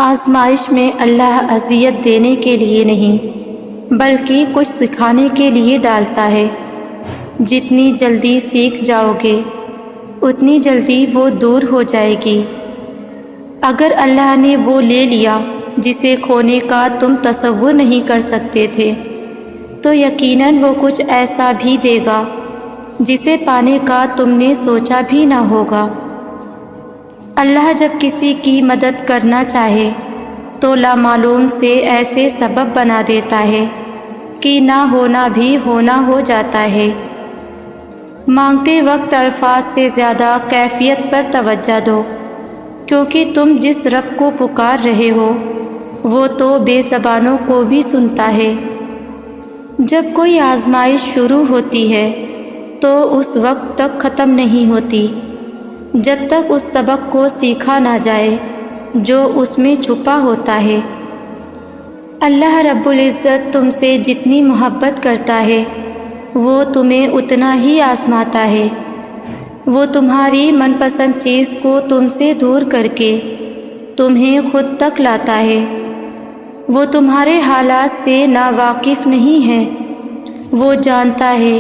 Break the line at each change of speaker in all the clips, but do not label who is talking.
آزمائش میں اللہ اذیت دینے کے لیے نہیں بلکہ کچھ سکھانے کے لیے ڈالتا ہے۔ جتنی جلدی سیکھ جاؤ گے اتنی جلدی وہ دور ہو جائے گی۔ اگر اللہ نے وہ لے لیا جسے کھونے کا تم تصور نہیں کر سکتے تھے تو یقیناً وہ کچھ ایسا بھی دے گا جسے پانے کا تم نے سوچا بھی نہ ہوگا۔ اللہ جب کسی کی مدد کرنا چاہے تو لامعلوم سے ایسے سبب بنا دیتا ہے کہ نہ ہونا بھی ہونا ہو جاتا ہے۔ مانگتے وقت الفاظ سے زیادہ کیفیت پر توجہ دو، کیونکہ تم جس رب کو پکار رہے ہو وہ تو بے زبانوں کو بھی سنتا ہے۔ جب کوئی آزمائش شروع ہوتی ہے تو اس وقت تک ختم نہیں ہوتی جب تک اس سبق کو سیکھا نہ جائے جو اس میں چھپا ہوتا ہے۔ اللہ رب العزت تم سے جتنی محبت کرتا ہے وہ تمہیں اتنا ہی آزماتا ہے۔ وہ تمہاری من پسند چیز کو تم سے دور کر کے تمہیں خود تک لاتا ہے۔ وہ تمہارے حالات سے ناواقف نہیں ہے۔ وہ جانتا ہے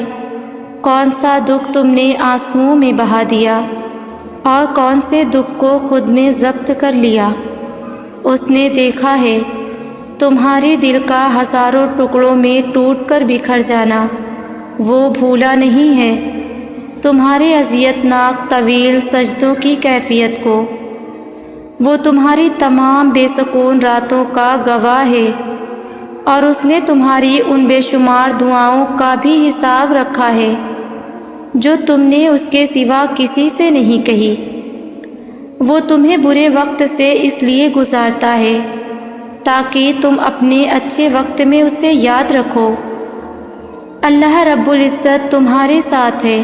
کون سا دکھ تم نے آنسوؤں میں بہا دیا اور کون سے دکھ کو خود میں ضبط کر لیا۔ اس نے دیکھا ہے تمہارے دل کا ہزاروں ٹکڑوں میں ٹوٹ کر بکھر جانا، وہ بھولا نہیں ہے تمہارے اذیت ناک طویل سجدوں کی کیفیت کو۔ وہ تمہاری تمام بے سکون راتوں کا گواہ ہے اور اس نے تمہاری ان بے شمار دعاؤں کا بھی حساب رکھا ہے جو تم نے اس کے سوا کسی سے نہیں کہی۔ وہ تمہیں برے وقت سے اس لیے گزارتا ہے تاکہ تم اپنے اچھے وقت میں اسے یاد رکھو۔ اللہ رب العزت تمہارے ساتھ ہے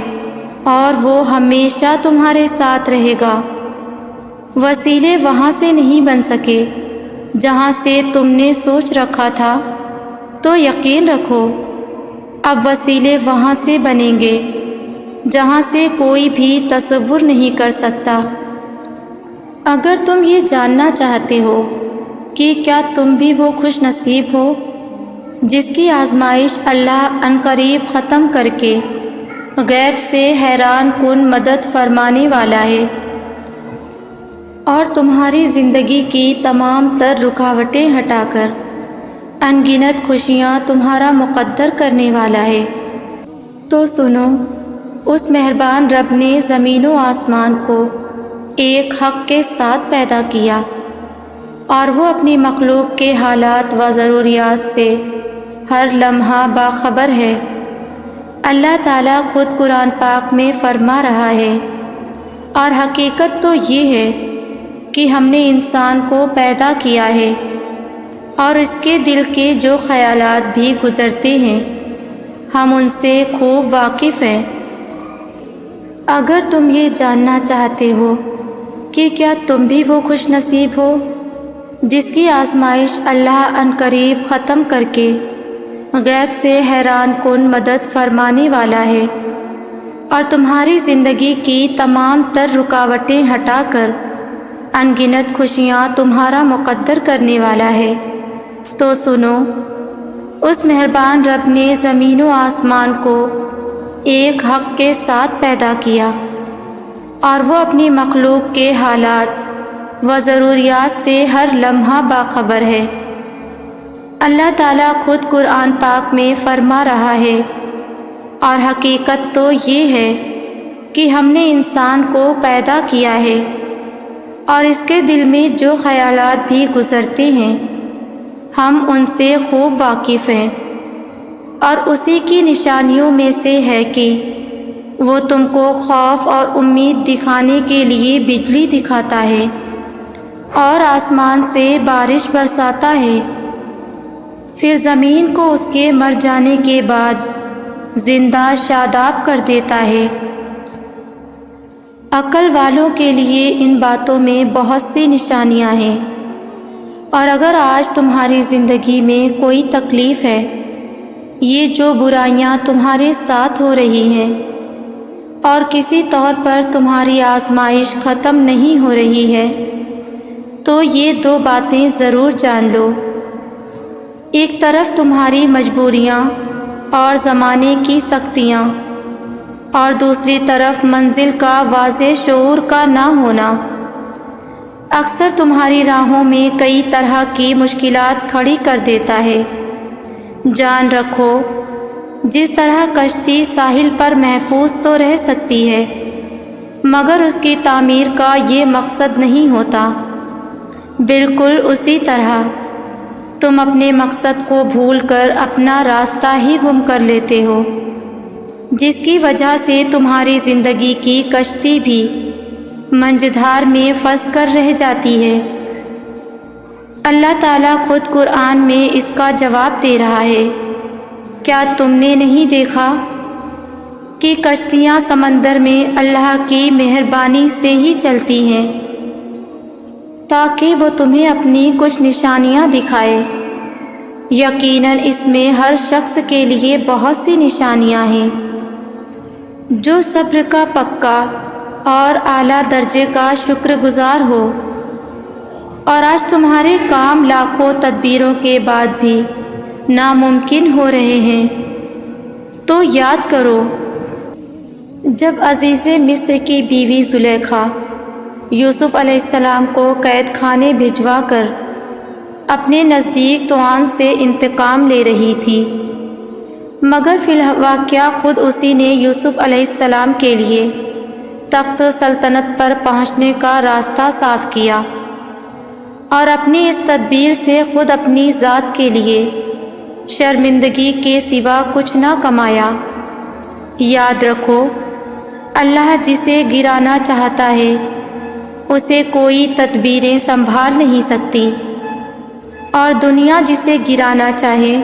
اور وہ ہمیشہ تمہارے ساتھ رہے گا۔ وسیلے وہاں سے نہیں بن سکے جہاں سے تم نے سوچ رکھا تھا، تو یقین رکھو اب وسیلے وہاں سے بنیں گے جہاں سے کوئی بھی تصور نہیں کر سکتا۔ اگر تم یہ جاننا چاہتے ہو کہ کیا تم بھی وہ خوش نصیب ہو جس کی آزمائش اللہ عنقریب ختم کر کے غیب سے حیران کن مدد فرمانے والا ہے اور تمہاری زندگی کی تمام تر رکاوٹیں ہٹا کر ان گنت خوشیاں تمہارا مقدر کرنے والا ہے، تو سنو، اس مہربان رب نے زمین و آسمان کو ایک حق کے ساتھ پیدا کیا اور وہ اپنی مخلوق کے حالات و ضروریات سے ہر لمحہ باخبر ہے۔ اللہ تعالیٰ خود قرآن پاک میں فرما رہا ہے، اور حقیقت تو یہ ہے کہ ہم نے انسان کو پیدا کیا ہے اور اس کے دل کے جو خیالات بھی گزرتے ہیں ہم ان سے خوب واقف ہیں۔ اگر تم یہ جاننا چاہتے ہو کہ کیا تم بھی وہ خوش نصیب ہو جس کی آزمائش اللہ عنقریب ختم کر کے غیب سے حیران کن مدد فرمانے والا ہے اور تمہاری زندگی کی تمام تر رکاوٹیں ہٹا کر ان گنت خوشیاں تمہارا مقدر کرنے والا ہے، تو سنو، اس مہربان رب نے زمین و آسمان کو ایک حق کے ساتھ پیدا کیا اور وہ اپنی مخلوق کے حالات و ضروریات سے ہر لمحہ باخبر ہے۔ اللہ تعالیٰ خود قرآن پاک میں فرما رہا ہے، اور حقیقت تو یہ ہے کہ ہم نے انسان کو پیدا کیا ہے اور اس کے دل میں جو خیالات بھی گزرتے ہیں ہم ان سے خوب واقف ہیں، اور اسی کی نشانیوں میں سے ہے کہ وہ تم کو خوف اور امید دکھانے کے لیے بجلی دکھاتا ہے اور آسمان سے بارش برساتا ہے، پھر زمین کو اس کے مر جانے کے بعد زندہ شاداب کر دیتا ہے۔ عقل والوں کے لیے ان باتوں میں بہت سی نشانیاں ہیں، اور اگر آج تمہاری زندگی میں کوئی تکلیف ہے، یہ جو برائیاں تمہارے ساتھ ہو رہی ہیں اور کسی طور پر تمہاری آزمائش ختم نہیں ہو رہی ہے، تو یہ دو باتیں ضرور جان لو، ایک طرف تمہاری مجبوریاں اور زمانے کی سختیاں، اور دوسری طرف منزل کا واضح شعور کا نہ ہونا اکثر تمہاری راہوں میں کئی طرح کی مشکلات کھڑی کر دیتا ہے۔ جان رکھو، جس طرح کشتی ساحل پر محفوظ تو رہ سکتی ہے، مگر اس کی تعمیر کا یہ مقصد نہیں ہوتا، بالکل اسی طرح تم اپنے مقصد کو بھول کر اپنا راستہ ہی گم کر لیتے ہو، جس کی وجہ سے تمہاری زندگی کی کشتی بھی منجدھار میں پھنس کر رہ جاتی ہے۔ اللہ تعالیٰ خود قرآن میں اس کا جواب دے رہا ہے، کیا تم نے نہیں دیکھا کہ کشتیاں سمندر میں اللہ کی مہربانی سے ہی چلتی ہیں تاکہ وہ تمہیں اپنی کچھ نشانیاں دکھائے؟ یقیناً اس میں ہر شخص کے لیے بہت سی نشانیاں ہیں جو صبر کا پکا اور اعلیٰ درجے کا شکر گزار ہو۔ اور آج تمہارے کام لاکھوں تدبیروں کے بعد بھی ناممکن ہو رہے ہیں، تو یاد کرو جب عزیز مصر کی بیوی زلیخا یوسف علیہ السلام کو قید خانے بھجوا کر اپنے نزدیک توان سے انتقام لے رہی تھی، مگر فی الواقعہ خود اسی نے یوسف علیہ السلام کے لیے تخت سلطنت پر پہنچنے کا راستہ صاف کیا، اور اپنی اس تدبیر سے خود اپنی ذات کے لیے شرمندگی کے سوا کچھ نہ کمایا۔ یاد رکھو، اللہ جسے گرانا چاہتا ہے اسے کوئی تدبیریں سنبھال نہیں سکتی، اور دنیا جسے گرانا چاہے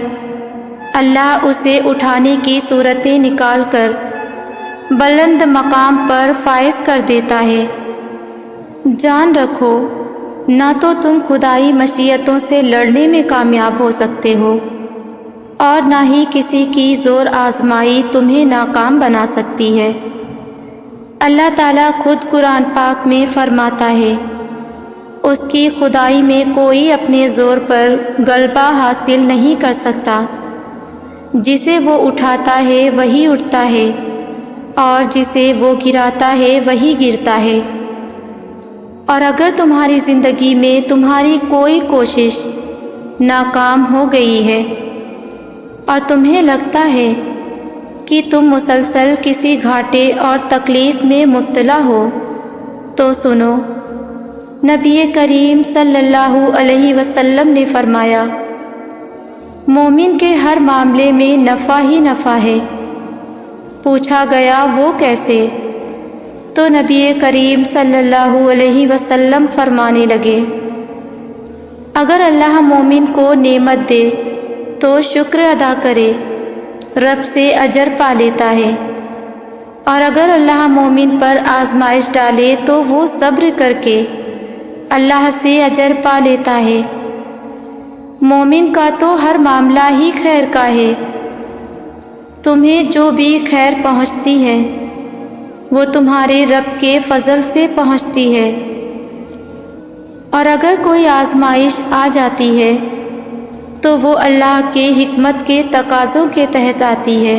اللہ اسے اٹھانے کی صورتیں نکال کر بلند مقام پر فائز کر دیتا ہے۔ جان رکھو، نہ تو تم خدائی مشیتوں سے لڑنے میں کامیاب ہو سکتے ہو، اور نہ ہی کسی کی زور آزمائی تمہیں ناکام بنا سکتی ہے۔ اللہ تعالیٰ خود قرآن پاک میں فرماتا ہے، اس کی خدائی میں کوئی اپنے زور پر غلبہ حاصل نہیں کر سکتا، جسے وہ اٹھاتا ہے وہی اٹھتا ہے، اور جسے وہ گراتا ہے وہی گرتا ہے۔ اور اگر تمہاری زندگی میں تمہاری کوئی کوشش ناکام ہو گئی ہے اور تمہیں لگتا ہے کہ تم مسلسل کسی گھاٹے اور تکلیف میں مبتلا ہو، تو سنو، نبی کریم صلی اللہ علیہ وسلم نے فرمایا، مومن کے ہر معاملے میں نفع ہی نفع ہے۔ پوچھا گیا وہ کیسے؟ تو نبی کریم صلی اللہ علیہ وسلم فرمانے لگے، اگر اللہ مومن کو نعمت دے تو شکر ادا کرے، رب سے اجر پا لیتا ہے، اور اگر اللہ مومن پر آزمائش ڈالے تو وہ صبر کر کے اللہ سے اجر پا لیتا ہے۔ مومن کا تو ہر معاملہ ہی خیر کا ہے، تمہیں جو بھی خیر پہنچتی ہے وہ تمہارے رب کے فضل سے پہنچتی ہے، اور اگر کوئی آزمائش آ جاتی ہے تو وہ اللہ کے حکمت کے تقاضوں کے تحت آتی ہے۔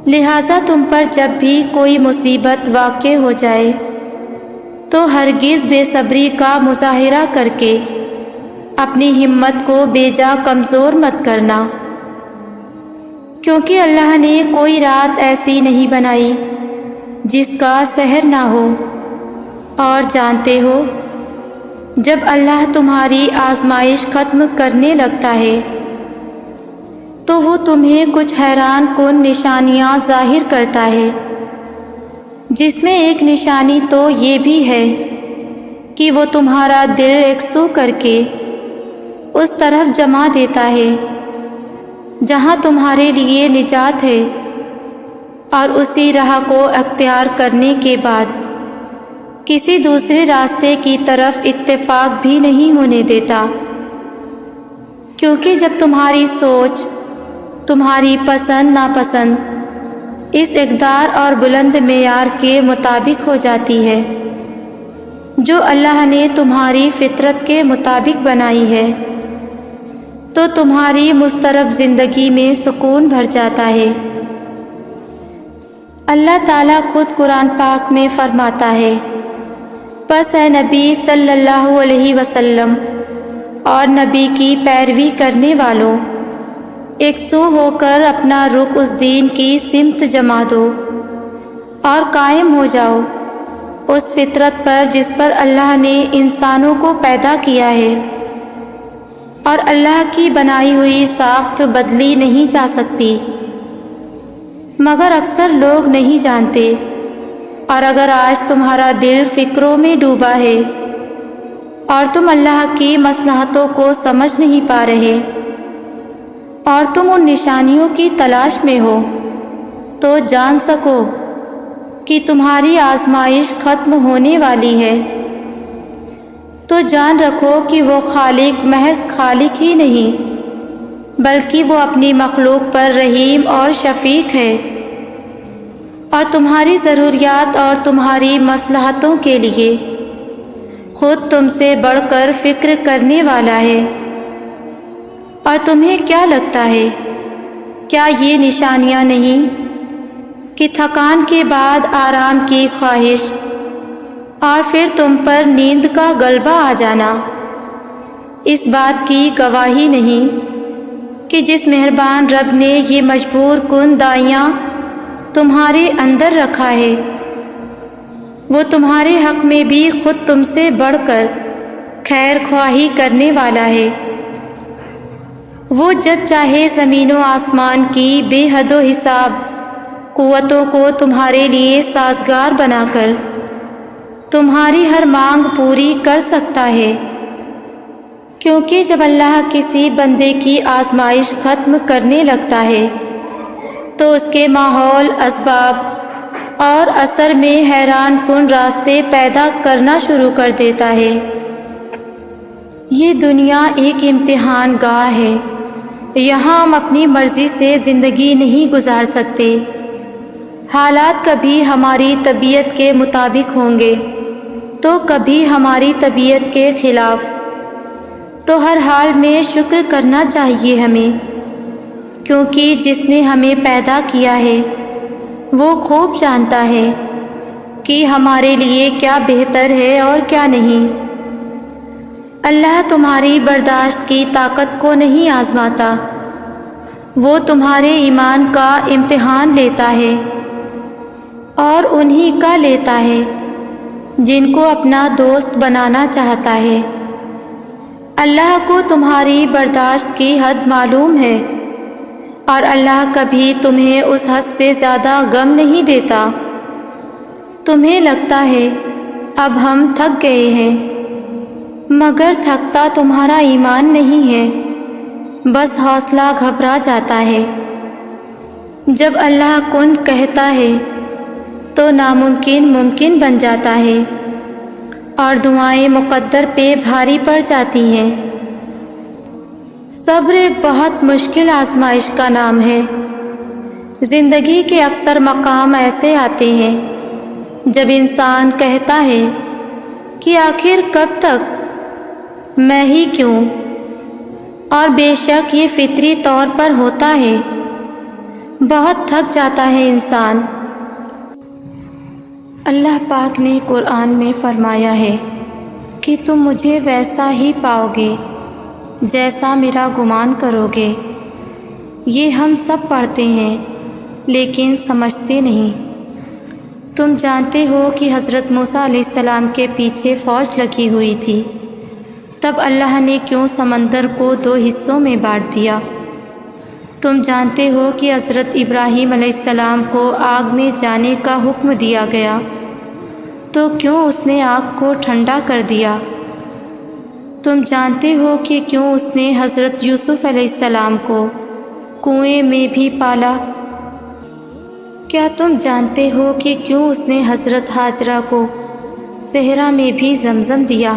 لہٰذا تم پر جب بھی کوئی مصیبت واقع ہو جائے تو ہرگز بے صبری کا مظاہرہ کر کے اپنی ہمت کو بے جا کمزور مت کرنا، کیونکہ اللہ نے کوئی رات ایسی نہیں بنائی جس کا سحر نہ ہو، اور جانتے ہو جب اللہ تمہاری آزمائش ختم کرنے لگتا ہے تو وہ تمہیں کچھ حیران کن نشانیاں ظاہر کرتا ہے، جس میں ایک نشانی تو یہ بھی ہے کہ وہ تمہارا دل یکسو کر کے اس طرف جما دیتا ہے جہاں تمہارے لیے نجات ہے، اور اسی راہ کو اختیار کرنے کے بعد کسی دوسرے راستے کی طرف اتفاق بھی نہیں ہونے دیتا، کیونکہ جب تمہاری سوچ تمہاری پسند ناپسند اس اقدار اور بلند معیار کے مطابق ہو جاتی ہے جو اللہ نے تمہاری فطرت کے مطابق بنائی ہے، تو تمہاری مضطرب زندگی میں سکون بھر جاتا ہے۔ اللہ تعالیٰ خود قرآن پاک میں فرماتا ہے، پس اے نبی صلی اللہ علیہ وسلم اور نبی کی پیروی کرنے والوں، یکسو ہو کر اپنا رخ اس دین کی سمت جما دو اور قائم ہو جاؤ اس فطرت پر جس پر اللہ نے انسانوں کو پیدا کیا ہے، اور اللہ کی بنائی ہوئی ساخت بدلی نہیں جا سکتی، مگر اکثر لوگ نہیں جانتے۔ اور اگر آج تمہارا دل فکروں میں ڈوبا ہے اور تم اللہ کی مصلحتوں کو سمجھ نہیں پا رہے اور تم ان نشانیوں کی تلاش میں ہو، تو جان سکو کہ تمہاری آزمائش ختم ہونے والی ہے۔ تو جان رکھو کہ وہ خالق محض خالق ہی نہیں، بلکہ وہ اپنی مخلوق پر رحیم اور شفیق ہے، اور تمہاری ضروریات اور تمہاری مصلحتوں کے لیے خود تم سے بڑھ کر فکر کرنے والا ہے۔ اور تمہیں کیا لگتا ہے، کیا یہ نشانیاں نہیں کہ تھکان کے بعد آرام کی خواہش اور پھر تم پر نیند کا غلبہ آ جانا اس بات کی گواہی نہیں کہ جس مہربان رب نے یہ مجبور کن دائیاں تمہارے اندر رکھا ہے، وہ تمہارے حق میں بھی خود تم سے بڑھ کر خیر خواہی کرنے والا ہے۔ وہ جب چاہے زمین و آسمان کی بے حد و حساب قوتوں کو تمہارے لیے سازگار بنا کر تمہاری ہر مانگ پوری کر سکتا ہے، کیونکہ جب اللہ کسی بندے کی آزمائش ختم کرنے لگتا ہے تو اس کے ماحول، اسباب اور اثر میں حیران کن راستے پیدا کرنا شروع کر دیتا ہے۔ یہ دنیا ایک امتحان گاہ ہے، یہاں ہم اپنی مرضی سے زندگی نہیں گزار سکتے۔ حالات کبھی ہماری طبیعت کے مطابق ہوں گے تو کبھی ہماری طبیعت کے خلاف، تو ہر حال میں شکر کرنا چاہیے ہمیں، کیونکہ جس نے ہمیں پیدا کیا ہے وہ خوب جانتا ہے کہ ہمارے لیے کیا بہتر ہے اور کیا نہیں۔ اللہ تمہاری برداشت کی طاقت کو نہیں آزماتا، وہ تمہارے ایمان کا امتحان لیتا ہے، اور انہی کا لیتا ہے جن کو اپنا دوست بنانا چاہتا ہے۔ اللہ کو تمہاری برداشت کی حد معلوم ہے، اور اللہ کبھی تمہیں اس حد سے زیادہ غم نہیں دیتا۔ تمہیں لگتا ہے اب ہم تھک گئے ہیں، مگر تھکتا تمہارا ایمان نہیں ہے، بس حوصلہ گھبرا جاتا ہے۔ جب اللہ کن کہتا ہے تو ناممکن ممکن بن جاتا ہے، اور دعائیں مقدر پہ بھاری پڑ جاتی ہیں۔ صبر ایک بہت مشکل آزمائش کا نام ہے۔ زندگی کے اکثر مقام ایسے آتے ہیں جب انسان کہتا ہے کہ آخر کب تک، میں ہی کیوں، اور بے شک یہ فطری طور پر ہوتا ہے، بہت تھک جاتا ہے انسان۔ اللہ پاک نے قرآن میں فرمایا ہے کہ تم مجھے ویسا ہی پاؤ گے جیسا میرا گمان کرو گے۔ یہ ہم سب پڑھتے ہیں لیکن سمجھتے نہیں۔ تم جانتے ہو کہ حضرت موسیٰ علیہ السلام کے پیچھے فوج لگی ہوئی تھی، تب اللہ نے کیوں سمندر کو 2 حصوں میں بانٹ دیا؟ تم جانتے ہو کہ حضرت ابراہیم علیہ السلام کو آگ میں جانے کا حکم دیا گیا، تو کیوں اس نے آگ کو ٹھنڈا کر دیا؟ تم جانتے ہو کہ کیوں اس نے حضرت یوسف علیہ السلام کو کنویں میں بھی پالا؟ کیا تم جانتے ہو کہ کیوں اس نے حضرت ہاجرہ کو صحرا میں بھی زمزم دیا؟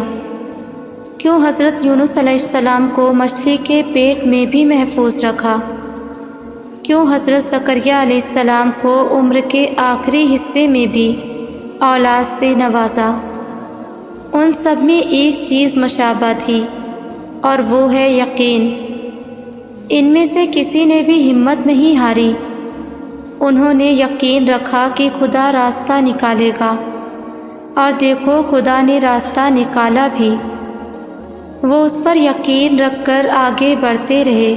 کیوں حضرت یونس علیہ السلام کو مچھلی کے پیٹ میں بھی محفوظ رکھا؟ کیوں حضرت زکریا علیہ السلام کو عمر کے آخری حصے میں بھی اولاد سے نوازا؟ ان سب میں ایک چیز مشابہ تھی اور وہ ہے یقین۔ ان میں سے کسی نے بھی ہمت نہیں ہاری۔ انہوں نے یقین رکھا کہ خدا راستہ نکالے گا، اور دیکھو خدا نے راستہ نکالا بھی۔ وہ اس پر یقین رکھ کر آگے بڑھتے رہے،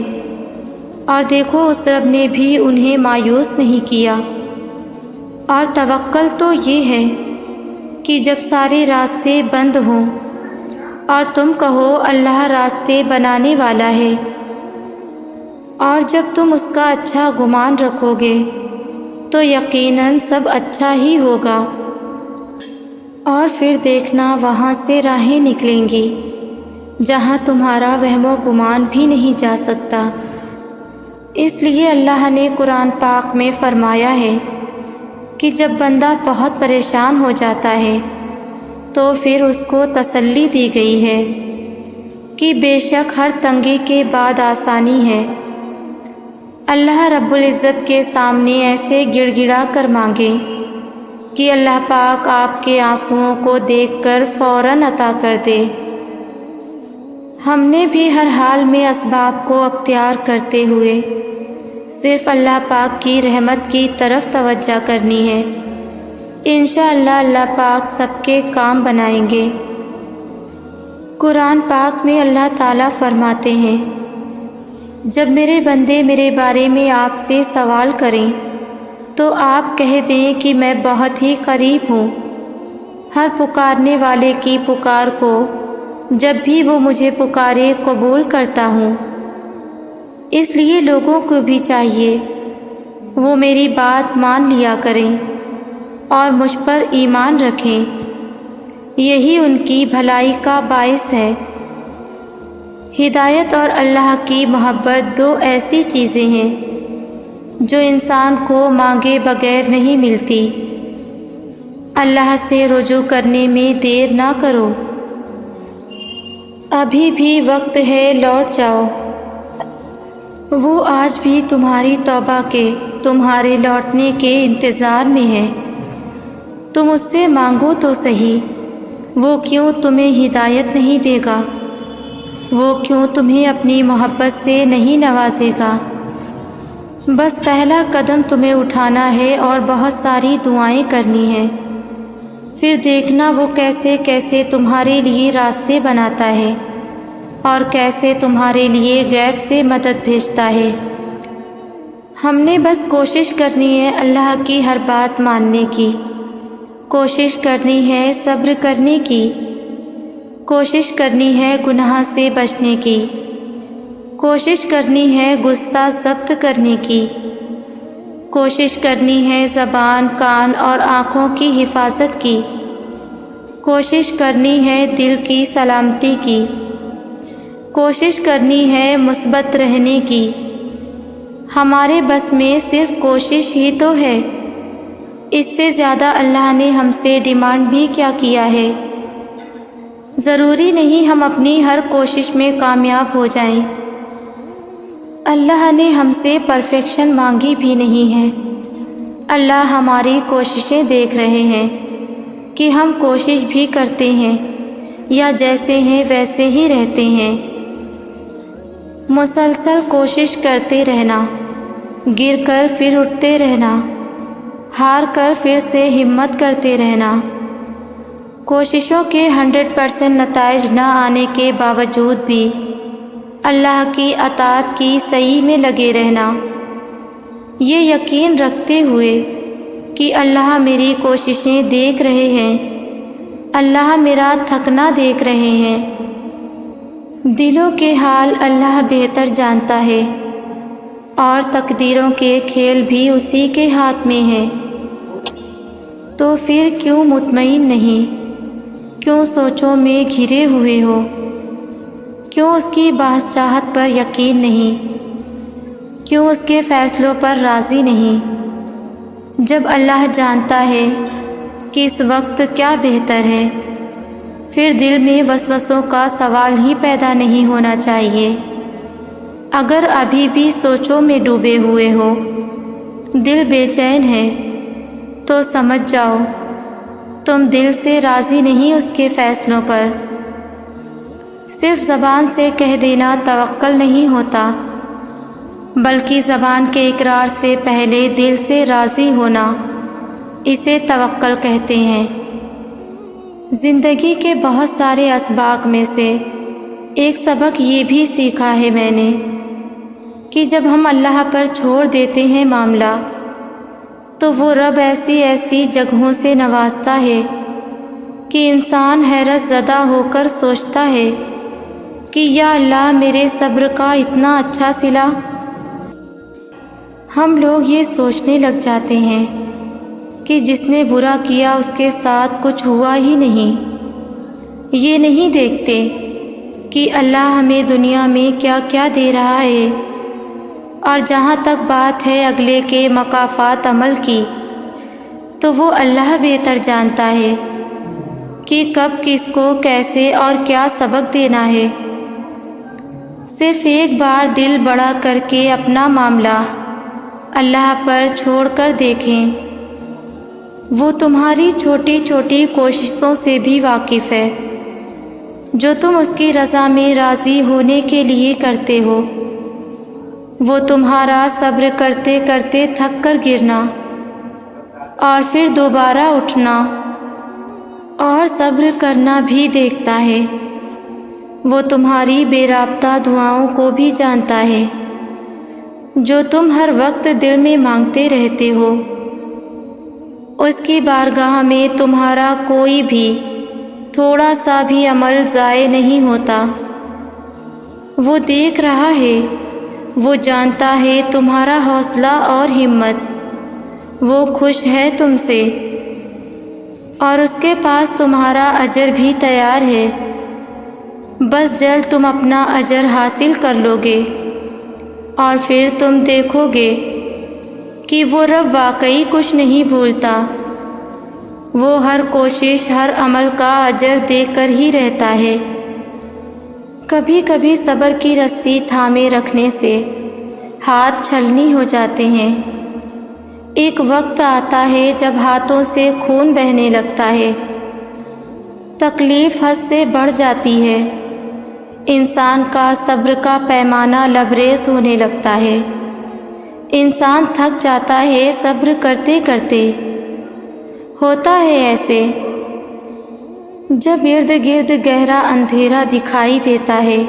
اور دیکھو اس رب نے بھی انہیں مایوس نہیں کیا۔ اور توکل تو یہ ہے کہ جب سارے راستے بند ہوں اور تم کہو اللہ راستے بنانے والا ہے، اور جب تم اس کا اچھا گمان رکھو گے تو یقیناً سب اچھا ہی ہوگا، اور پھر دیکھنا وہاں سے راہیں نکلیں گی جہاں تمہارا وہم و گمان بھی نہیں جا سکتا۔ اس لیے اللہ نے قرآن پاک میں فرمایا ہے کہ جب بندہ بہت پریشان ہو جاتا ہے تو پھر اس کو تسلی دی گئی ہے کہ بے شک ہر تنگی کے بعد آسانی ہے۔ اللہ رب العزت کے سامنے ایسے گڑ گڑا کر مانگے کہ اللہ پاک آپ کے آنسوؤں کو دیکھ کر فوراً عطا کر دے۔ ہم نے بھی ہر حال میں اسباب کو اختیار کرتے ہوئے صرف اللہ پاک کی رحمت کی طرف توجہ کرنی ہے۔ انشاءاللہ اللہ پاک سب کے کام بنائیں گے۔ قرآن پاک میں اللہ تعالیٰ فرماتے ہیں، جب میرے بندے میرے بارے میں آپ سے سوال کریں تو آپ کہہ دیں کہ میں بہت ہی قریب ہوں، ہر پکارنے والے کی پکار کو جب بھی وہ مجھے پکارے قبول کرتا ہوں۔ اس لیے لوگوں کو بھی چاہیے وہ میری بات مان لیا کریں اور مجھ پر ایمان رکھیں، یہی ان کی بھلائی کا باعث ہے۔ ہدایت اور اللہ کی محبت دو ایسی چیزیں ہیں جو انسان کو مانگے بغیر نہیں ملتی۔ اللہ سے رجوع کرنے میں دیر نہ کرو، ابھی بھی وقت ہے، لوٹ جاؤ۔ وہ آج بھی تمہاری توبہ کے، تمہارے لوٹنے کے انتظار میں ہے۔ تم اس سے مانگو تو صحیح، وہ کیوں تمہیں ہدایت نہیں دے گا؟ وہ کیوں تمہیں اپنی محبت سے نہیں نوازے گا؟ بس پہلا قدم تمہیں اٹھانا ہے اور بہت ساری دعائیں کرنی ہیں، پھر دیکھنا وہ کیسے کیسے تمہارے لیے راستے بناتا ہے اور کیسے تمہارے لیے غیب سے مدد بھیجتا ہے۔ ہم نے بس کوشش کرنی ہے اللہ کی ہر بات ماننے کی، کوشش کرنی ہے صبر کرنے کی، کوشش کرنی ہے گناہ سے بچنے کی، کوشش کرنی ہے غصہ ضبط کرنے کی، کوشش کرنی ہے زبان، کان اور آنکھوں کی حفاظت کی، کوشش کرنی ہے دل کی سلامتی کی، کوشش کرنی ہے مثبت رہنے کی۔ ہمارے بس میں صرف کوشش ہی تو ہے، اس سے زیادہ اللہ نے ہم سے ڈیمانڈ بھی کیا کیا ہے؟ ضروری نہیں ہم اپنی ہر کوشش میں کامیاب ہو جائیں۔ اللہ نے ہم سے پرفیکشن مانگی بھی نہیں ہے۔ اللہ ہماری کوششیں دیکھ رہے ہیں کہ ہم کوشش بھی کرتے ہیں یا جیسے ہیں ویسے ہی رہتے ہیں۔ مسلسل کوشش کرتے رہنا، گر کر پھر اٹھتے رہنا، ہار کر پھر سے ہمت کرتے رہنا، کوششوں کے 100% نتائج نہ آنے کے باوجود بھی اللہ کی اطاعت کی سعی میں لگے رہنا، یہ یقین رکھتے ہوئے کہ اللہ میری کوششیں دیکھ رہے ہیں، اللہ میرا تھکنا دیکھ رہے ہیں۔ دلوں کے حال اللہ بہتر جانتا ہے، اور تقدیروں کے کھیل بھی اسی کے ہاتھ میں ہیں۔ تو پھر کیوں مطمئن نہیں؟ کیوں سوچوں میں گھرے ہوئے ہو؟ کیوں اس کی بادشاہت پر یقین نہیں؟ کیوں اس کے فیصلوں پر راضی نہیں؟ جب اللہ جانتا ہے کہ اس وقت کیا بہتر ہے، پھر دل میں وسوسوں کا سوال ہی پیدا نہیں ہونا چاہیے۔ اگر ابھی بھی سوچوں میں ڈوبے ہوئے ہو، دل بے چین ہے، تو سمجھ جاؤ تم دل سے راضی نہیں اس کے فیصلوں پر۔ صرف زبان سے کہہ دینا توکل نہیں ہوتا، بلکہ زبان کے اقرار سے پہلے دل سے راضی ہونا، اسے توکل کہتے ہیں۔ زندگی کے بہت سارے اسباق میں سے ایک سبق یہ بھی سیکھا ہے میں نے کہ جب ہم اللہ پر چھوڑ دیتے ہیں معاملہ، تو وہ رب ایسی جگہوں سے نوازتا ہے کہ انسان حیرت زدہ ہو کر سوچتا ہے کہ یا اللہ میرے صبر کا اتنا اچھا صلہ۔ ہم لوگ یہ سوچنے لگ جاتے ہیں کہ جس نے برا کیا اس کے ساتھ کچھ ہوا ہی نہیں، یہ نہیں دیکھتے کہ اللہ ہمیں دنیا میں کیا کیا دے رہا ہے۔ اور جہاں تک بات ہے اگلے کے مکافات عمل کی، تو وہ اللہ بہتر جانتا ہے کہ کب کس کو کیسے اور کیا سبق دینا ہے۔ صرف ایک بار دل بڑا کر کے اپنا معاملہ اللہ پر چھوڑ کر دیکھیں، وہ تمہاری چھوٹی چھوٹی کوششوں سے بھی واقف ہے جو تم اس کی رضا میں راضی ہونے کے لیے کرتے ہو۔ وہ تمہارا صبر کرتے کرتے تھک کر گرنا اور پھر دوبارہ اٹھنا اور صبر کرنا بھی دیکھتا ہے۔ وہ تمہاری بے رابطہ دعاؤں کو بھی جانتا ہے جو تم ہر وقت دل میں مانگتے رہتے ہو۔ اس کی بارگاہ میں تمہارا کوئی بھی تھوڑا سا بھی عمل ضائع نہیں ہوتا۔ وہ دیکھ رہا ہے، وہ جانتا ہے تمہارا حوصلہ اور ہمت، وہ خوش ہے تم سے، اور اس کے پاس تمہارا اجر بھی تیار ہے۔ بس جلد تم اپنا اجر حاصل کر لو گے، اور پھر تم دیکھو گے کہ وہ رب واقعی کچھ نہیں بھولتا۔ وہ ہر کوشش، ہر عمل کا اجر دے کر ہی رہتا ہے۔ کبھی کبھی صبر کی رسی تھامے رکھنے سے ہاتھ چھلنی ہو جاتے ہیں۔ ایک وقت آتا ہے جب ہاتھوں سے خون بہنے لگتا ہے، تکلیف حد سے بڑھ جاتی ہے، انسان کا صبر کا پیمانہ لبریز ہونے لگتا ہے، انسان تھک جاتا ہے صبر کرتے کرتے۔ ہوتا ہے ایسے جب ارد گرد گہرا اندھیرا دکھائی دیتا ہے،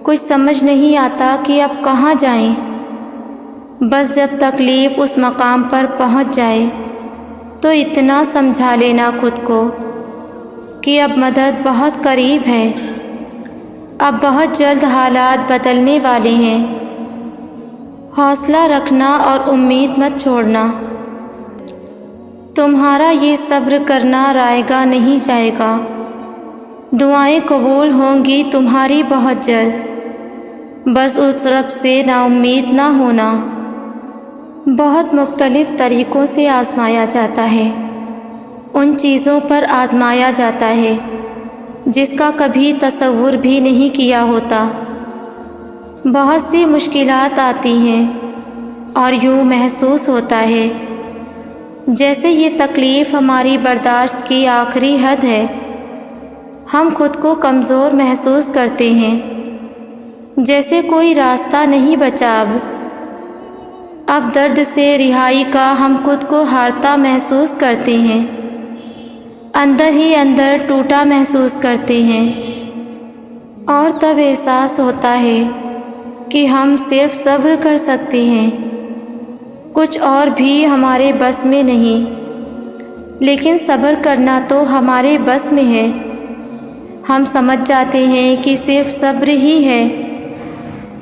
کچھ سمجھ نہیں آتا کہ اب کہاں جائیں۔ بس جب تکلیف اس مقام پر پہنچ جائے تو اتنا سمجھا لینا خود کو کہ اب مدد بہت قریب ہے، اب بہت جلد حالات بدلنے والے ہیں۔ حوصلہ رکھنا اور امید مت چھوڑنا۔ تمہارا یہ صبر کرنا رائے گا نہیں جائے گا، دعائیں قبول ہوں گی تمہاری بہت جلد۔ بس اس رب سے نا امید نہ ہونا۔ بہت مختلف طریقوں سے آزمایا جاتا ہے، ان چیزوں پر آزمایا جاتا ہے جس کا کبھی تصور بھی نہیں کیا ہوتا۔ بہت سی مشکلات آتی ہیں اور یوں محسوس ہوتا ہے جیسے یہ تکلیف ہماری برداشت کی آخری حد ہے۔ ہم خود کو کمزور محسوس کرتے ہیں، جیسے کوئی راستہ نہیں بچا۔ اب درد سے رہائی کا ہم خود کو ہارتا محسوس کرتے ہیں، اندر ہی اندر ٹوٹا محسوس کرتے ہیں، اور تب احساس ہوتا ہے کہ ہم صرف صبر کر سکتے ہیں، کچھ اور بھی ہمارے بس میں نہیں۔ لیکن صبر کرنا تو ہمارے بس میں ہے۔ ہم سمجھ جاتے ہیں کہ صرف صبر ہی ہے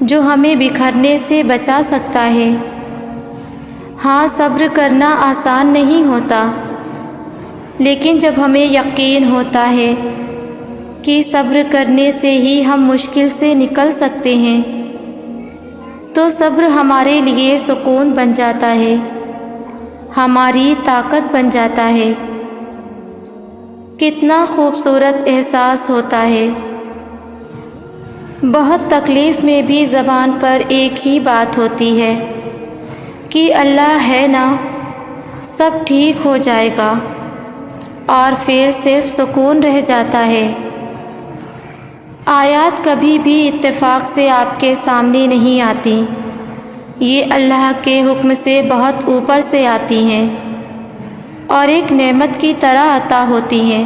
جو ہمیں بکھرنے سے بچا سکتا ہے۔ ہاں، صبر کرنا آسان نہیں ہوتا، لیکن جب ہمیں یقین ہوتا ہے کہ صبر کرنے سے ہی ہم مشکل سے نکل سکتے ہیں، تو صبر ہمارے لیے سکون بن جاتا ہے، ہماری طاقت بن جاتا ہے۔ کتنا خوبصورت احساس ہوتا ہے۔ بہت تکلیف میں بھی زبان پر ایک ہی بات ہوتی ہے کہ اللہ ہے نا، سب ٹھیک ہو جائے گا۔ اور پھر صرف سکون رہ جاتا ہے۔ آیات کبھی بھی اتفاق سے آپ کے سامنے نہیں آتی، یہ اللہ کے حکم سے بہت اوپر سے آتی ہیں اور ایک نعمت کی طرح عطا ہوتی ہیں۔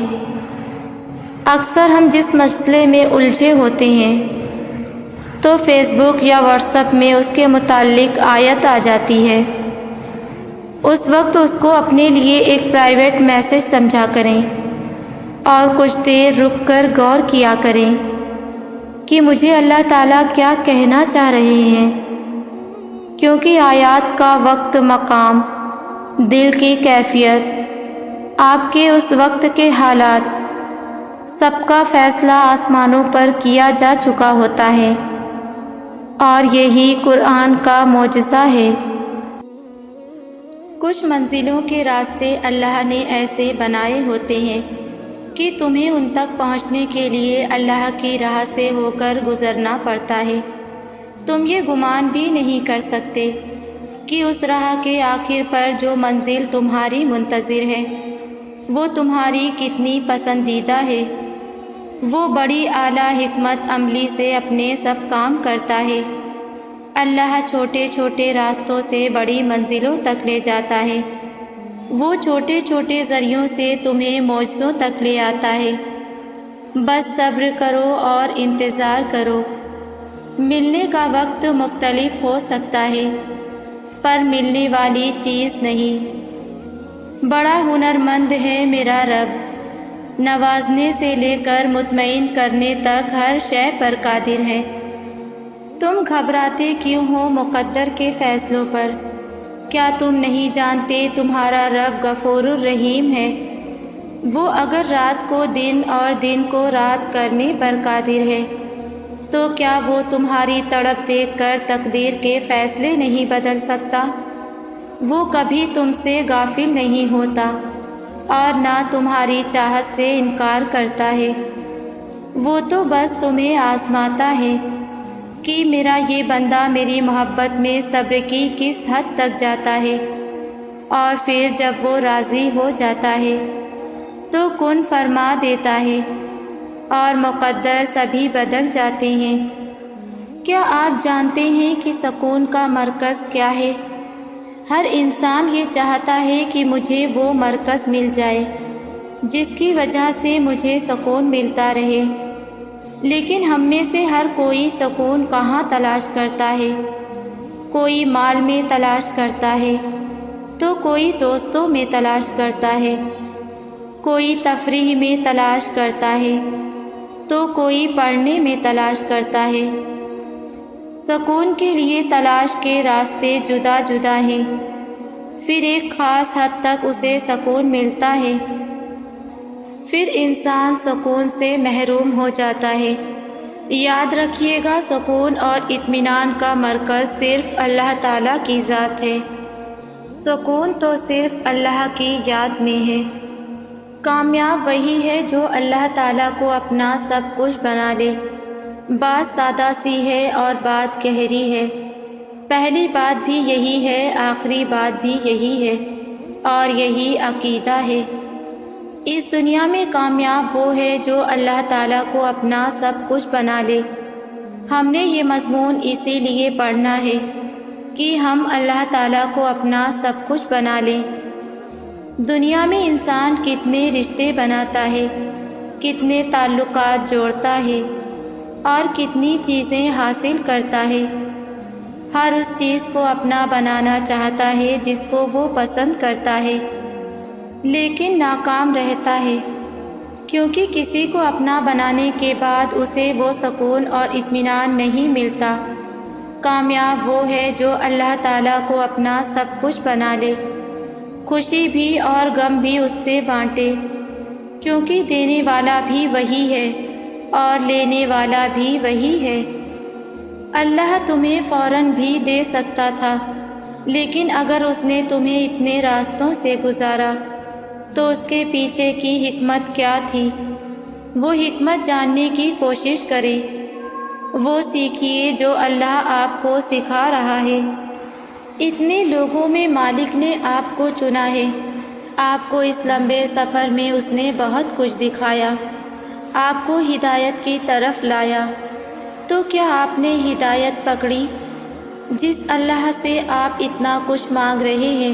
اکثر ہم جس مسئلے میں الجھے ہوتے ہیں تو فیس بک یا واٹس ایپ میں اس کے متعلق آیت آ جاتی ہے، اس وقت اس کو اپنے لیے ایک پرائیویٹ میسج سمجھا کریں اور کچھ دیر رک کر غور کیا کریں کہ مجھے اللہ تعالیٰ کیا کہنا چاہ رہے ہیں، کیونکہ آیات کا وقت، مقام، دل کی کیفیت، آپ کے اس وقت کے حالات، سب کا فیصلہ آسمانوں پر کیا جا چکا ہوتا ہے، اور یہی قرآن کا معجزہ ہے۔ کچھ منزلوں کے راستے اللہ نے ایسے بنائے ہوتے ہیں کہ تمہیں ان تک پہنچنے کے لیے اللہ کی راہ سے ہو کر گزرنا پڑتا ہے۔ تم یہ گمان بھی نہیں کر سکتے کہ اس راہ کے آخر پر جو منزل تمہاری منتظر ہے وہ تمہاری کتنی پسندیدہ ہے۔ وہ بڑی اعلیٰ حکمت عملی سے اپنے سب کام کرتا ہے۔ اللہ چھوٹے چھوٹے راستوں سے بڑی منزلوں تک لے جاتا ہے۔ وہ چھوٹے چھوٹے ذریعوں سے تمہیں معجزوں تک لے آتا ہے۔ بس صبر کرو اور انتظار کرو۔ ملنے کا وقت مختلف ہو سکتا ہے پر ملنے والی چیز نہیں۔ بڑا ہنرمند ہے میرا رب، نوازنے سے لے کر مطمئن کرنے تک ہر شے پر قادر ہے۔ تم گھبراتے کیوں ہو مقدر کے فیصلوں پر؟ کیا تم نہیں جانتے تمہارا رب غفور الرحیم ہے؟ وہ اگر رات کو دن اور دن کو رات کرنے پر قادر ہے تو کیا وہ تمہاری تڑپ دیکھ کر تقدیر کے فیصلے نہیں بدل سکتا؟ وہ کبھی تم سے غافل نہیں ہوتا اور نہ تمہاری چاہت سے انکار کرتا ہے۔ وہ تو بس تمہیں آزماتا ہے کہ میرا یہ بندہ میری محبت میں صبر کی کس حد تک جاتا ہے، اور پھر جب وہ راضی ہو جاتا ہے تو کن فرما دیتا ہے اور مقدر سبھی بدل جاتے ہیں۔ کیا آپ جانتے ہیں کہ سکون کا مرکز کیا ہے؟ ہر انسان یہ چاہتا ہے کہ مجھے وہ مرکز مل جائے جس کی وجہ سے مجھے سکون ملتا رہے، لیکن ہم میں سے ہر کوئی سکون کہاں تلاش کرتا ہے؟ کوئی مال میں تلاش کرتا ہے تو کوئی دوستوں میں تلاش کرتا ہے، کوئی تفریح میں تلاش کرتا ہے تو کوئی پڑھنے میں تلاش کرتا ہے۔ سکون کے لیے تلاش کے راستے جدا جدا ہیں، پھر ایک خاص حد تک اسے سکون ملتا ہے، پھر انسان سکون سے محروم ہو جاتا ہے۔ یاد رکھیے گا، سکون اور اطمینان کا مرکز صرف اللہ تعالیٰ کی ذات ہے۔ سکون تو صرف اللہ کی یاد میں ہے۔ کامیاب وہی ہے جو اللہ تعالیٰ کو اپنا سب کچھ بنا لے۔ بات سادہ سی ہے اور بات گہری ہے۔ پہلی بات بھی یہی ہے، آخری بات بھی یہی ہے، اور یہی عقیدہ ہے۔ اس دنیا میں کامیاب وہ ہے جو اللہ تعالیٰ کو اپنا سب کچھ بنا لے۔ ہم نے یہ مضمون اسی لیے پڑھنا ہے کہ ہم اللہ تعالیٰ کو اپنا سب کچھ بنا لیں۔ دنیا میں انسان کتنے رشتے بناتا ہے، کتنے تعلقات جوڑتا ہے اور کتنی چیزیں حاصل کرتا ہے۔ ہر اس چیز کو اپنا بنانا چاہتا ہے جس کو وہ پسند کرتا ہے، لیکن ناکام رہتا ہے، کیونکہ کسی کو اپنا بنانے کے بعد اسے وہ سکون اور اطمینان نہیں ملتا۔ کامیاب وہ ہے جو اللہ تعالیٰ کو اپنا سب کچھ بنا لے، خوشی بھی اور غم بھی اس سے بانٹے، کیونکہ دینے والا بھی وہی ہے اور لینے والا بھی وہی ہے۔ اللہ تمہیں فوراً بھی دے سکتا تھا، لیکن اگر اس نے تمہیں اتنے راستوں سے گزارا تو اس کے پیچھے کی حکمت کیا تھی؟ وہ حکمت جاننے کی کوشش کریں، وہ سیکھیے جو اللہ آپ کو سکھا رہا ہے۔ اتنے لوگوں میں مالک نے آپ کو چنا ہے، آپ کو اس لمبے سفر میں اس نے بہت کچھ دکھایا، آپ کو ہدایت کی طرف لایا، تو کیا آپ نے ہدایت پکڑی؟ جس اللہ سے آپ اتنا کچھ مانگ رہے ہیں،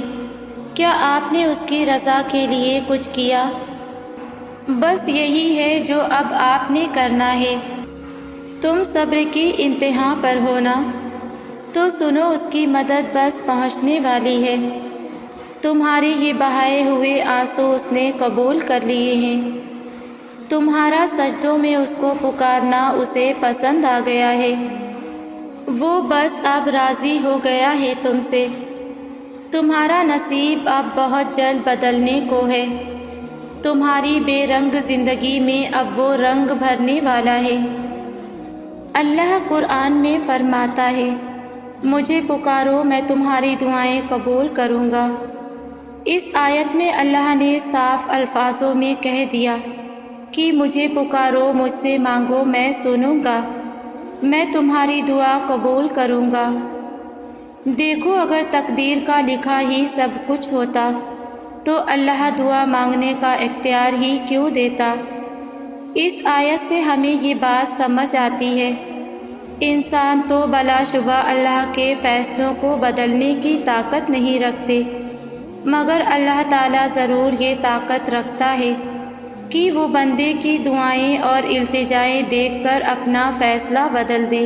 کیا آپ نے اس کی رضا کے لیے کچھ کیا؟ بس یہی ہے جو اب آپ نے کرنا ہے۔ تم صبر کی انتہا پر ہونا، تو سنو اس کی مدد بس پہنچنے والی ہے۔ تمہارے یہ بہائے ہوئے آنسو اس نے قبول کر لیے ہیں، تمہارا سجدوں میں اس کو پکارنا اسے پسند آ گیا ہے، وہ بس اب راضی ہو گیا ہے تم سے۔ تمہارا نصیب اب بہت جلد بدلنے کو ہے، تمہاری بے رنگ زندگی میں اب وہ رنگ بھرنے والا ہے۔ اللہ قرآن میں فرماتا ہے، مجھے پکارو میں تمہاری دعائیں قبول کروں گا۔ اس آیت میں اللہ نے صاف الفاظوں میں کہہ دیا کہ مجھے پکارو، مجھ سے مانگو، میں سنوں گا، میں تمہاری دعا قبول کروں گا۔ دیکھو، اگر تقدیر کا لکھا ہی سب کچھ ہوتا تو اللہ دعا مانگنے کا اختیار ہی کیوں دیتا؟ اس آیت سے ہمیں یہ بات سمجھ آتی ہے، انسان تو بلا شبہ اللہ کے فیصلوں کو بدلنے کی طاقت نہیں رکھتے، مگر اللہ تعالیٰ ضرور یہ طاقت رکھتا ہے کہ وہ بندے کی دعائیں اور التجائیں دیکھ کر اپنا فیصلہ بدل دے۔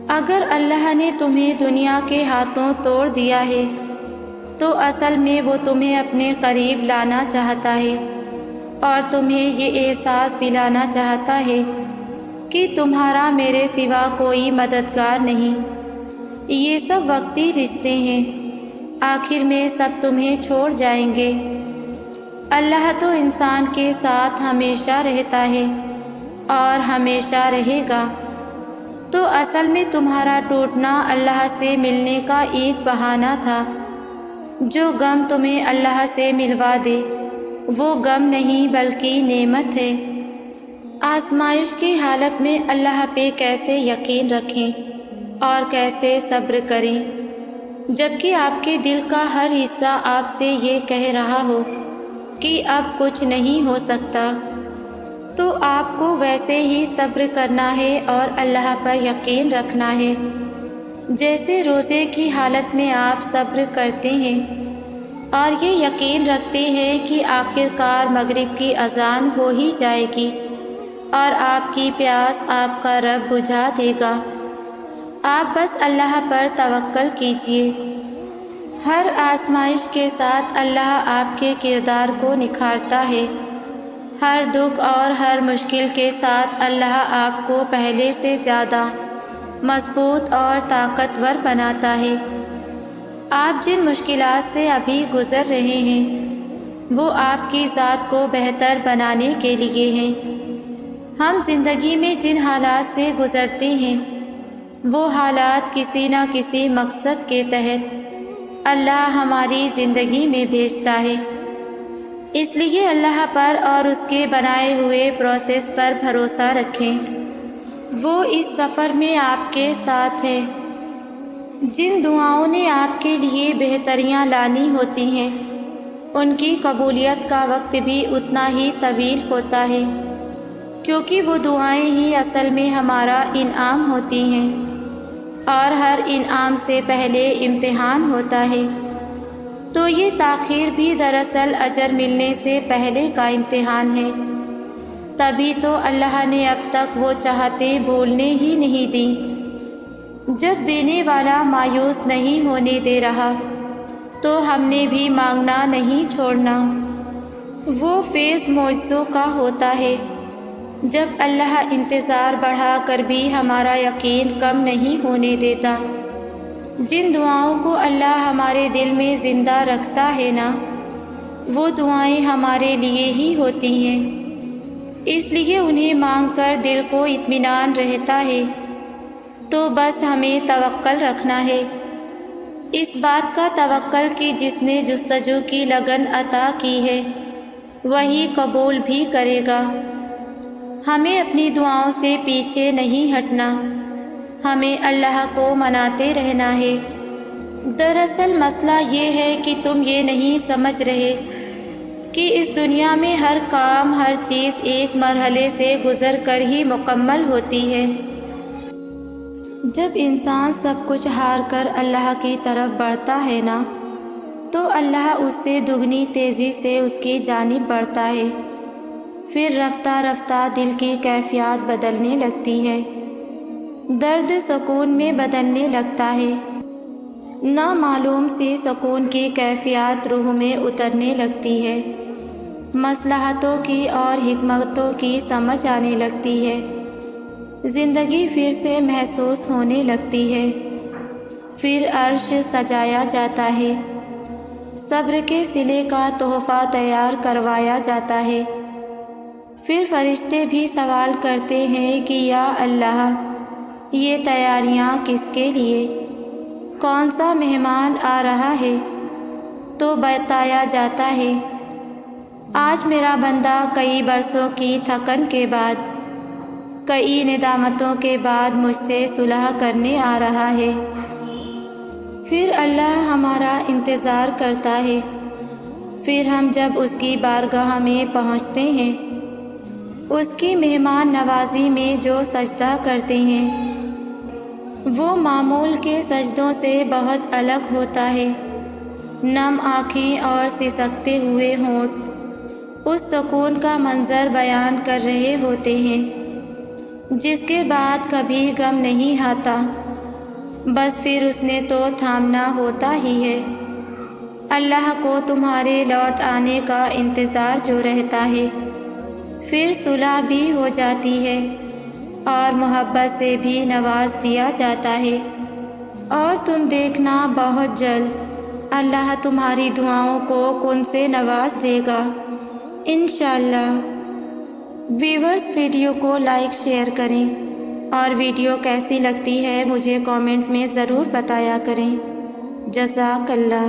اگر اللہ نے تمہیں دنیا کے ہاتھوں توڑ دیا ہے تو اصل میں وہ تمہیں اپنے قریب لانا چاہتا ہے اور تمہیں یہ احساس دلانا چاہتا ہے کہ تمہارا میرے سوا کوئی مددگار نہیں، یہ سب وقتی رشتے ہیں، آخر میں سب تمہیں چھوڑ جائیں گے۔ اللہ تو انسان کے ساتھ ہمیشہ رہتا ہے اور ہمیشہ رہے گا، تو اصل میں تمہارا ٹوٹنا اللہ سے ملنے کا ایک بہانہ تھا۔ جو غم تمہیں اللہ سے ملوا دے وہ غم نہیں بلکہ نعمت ہے۔ آزمائش کی حالت میں اللہ پہ کیسے یقین رکھیں اور کیسے صبر کریں، جبکہ آپ کے دل کا ہر حصہ آپ سے یہ کہہ رہا ہو کہ اب کچھ نہیں ہو سکتا، تو آپ کو ویسے ہی صبر کرنا ہے اور اللہ پر یقین رکھنا ہے جیسے روزے کی حالت میں آپ صبر کرتے ہیں اور یہ یقین رکھتے ہیں کہ آخر کار مغرب کی اذان ہو ہی جائے گی اور آپ کی پیاس آپ کا رب بجھا دے گا۔ آپ بس اللہ پر توکل کیجیے۔ ہر آزمائش کے ساتھ اللہ آپ کے کردار کو نکھارتا ہے، ہر دکھ اور ہر مشکل کے ساتھ اللہ آپ کو پہلے سے زیادہ مضبوط اور طاقتور بناتا ہے۔ آپ جن مشکلات سے ابھی گزر رہے ہیں وہ آپ کی ذات کو بہتر بنانے کے لیے ہیں۔ ہم زندگی میں جن حالات سے گزرتے ہیں وہ حالات کسی نہ کسی مقصد کے تحت اللہ ہماری زندگی میں بھیجتا ہے، اس لیے اللہ پر اور اس کے بنائے ہوئے پروسیس پر بھروسہ رکھیں، وہ اس سفر میں آپ کے ساتھ ہے۔ جن دعاؤں نے آپ کے لیے بہتریاں لانی ہوتی ہیں ان کی قبولیت کا وقت بھی اتنا ہی طویل ہوتا ہے، کیونکہ وہ دعائیں ہی اصل میں ہمارا انعام ہوتی ہیں، اور ہر انعام سے پہلے امتحان ہوتا ہے، تو یہ تاخیر بھی دراصل اجر ملنے سے پہلے کا امتحان ہے۔ تبھی تو اللہ نے اب تک وہ چاہتیں بھولنے ہی نہیں دیں۔ جب دینے والا مایوس نہیں ہونے دے رہا تو ہم نے بھی مانگنا نہیں چھوڑنا۔ وہ فیض معجزوں کا ہوتا ہے جب اللہ انتظار بڑھا کر بھی ہمارا یقین کم نہیں ہونے دیتا۔ جن دعاؤں کو اللہ ہمارے دل میں زندہ رکھتا ہے نا، وہ دعائیں ہمارے لیے ہی ہوتی ہیں، اس لیے انہیں مانگ کر دل کو اطمینان رہتا ہے۔ تو بس ہمیں توکل رکھنا ہے، اس بات کا توکل کہ جس نے جستجو کی لگن عطا کی ہے وہی قبول بھی کرے گا۔ ہمیں اپنی دعاؤں سے پیچھے نہیں ہٹنا، ہمیں اللہ کو مناتے رہنا ہے۔ دراصل مسئلہ یہ ہے کہ تم یہ نہیں سمجھ رہے کہ اس دنیا میں ہر کام، ہر چیز ایک مرحلے سے گزر کر ہی مکمل ہوتی ہے۔ جب انسان سب کچھ ہار کر اللہ کی طرف بڑھتا ہے نا، تو اللہ اس سے دگنی تیزی سے اس کی جانب بڑھتا ہے۔ پھر رفتہ رفتہ دل کی کیفیات بدلنے لگتی ہے، درد سکون میں بدلنے لگتا ہے، نامعلوم سی سکون کی کیفیات روح میں اترنے لگتی ہے، مصلحتوں کی اور حکمتوں کی سمجھ آنے لگتی ہے، زندگی پھر سے محسوس ہونے لگتی ہے۔ پھر عرش سجایا جاتا ہے، صبر کے صلے کا تحفہ تیار کروایا جاتا ہے۔ پھر فرشتے بھی سوال کرتے ہیں کہ یا اللہ، یہ تیاریاں کس کے لیے؟ کون سا مہمان آ رہا ہے؟ تو بتایا جاتا ہے، آج میرا بندہ کئی برسوں کی تھکن کے بعد، کئی ندامتوں کے بعد مجھ سے صلح کرنے آ رہا ہے۔ پھر اللہ ہمارا انتظار کرتا ہے۔ پھر ہم جب اس کی بارگاہ میں پہنچتے ہیں، اس کی مہمان نوازی میں جو سجدہ کرتے ہیں، وہ معمول کے سجدوں سے بہت الگ ہوتا ہے۔ نم آنکھیں اور سسکتے ہوئے ہونٹ اس سکون کا منظر بیان کر رہے ہوتے ہیں جس کے بعد کبھی غم نہیں آتا، بس پھر اس نے تو تھامنا ہوتا ہی ہے۔ اللہ کو تمہارے لوٹ آنے کا انتظار جو رہتا ہے، پھر صلح بھی ہو جاتی ہے اور محبت سے بھی نواز دیا جاتا ہے، اور تم دیکھنا بہت جلد اللہ تمہاری دعاؤں کو کن سے نواز دے گا انشاءاللہ۔ ویورز، ویڈیو کو لائک شیئر کریں اور ویڈیو کیسی لگتی ہے مجھے کامنٹ میں ضرور بتایا کریں۔ جزاک اللہ۔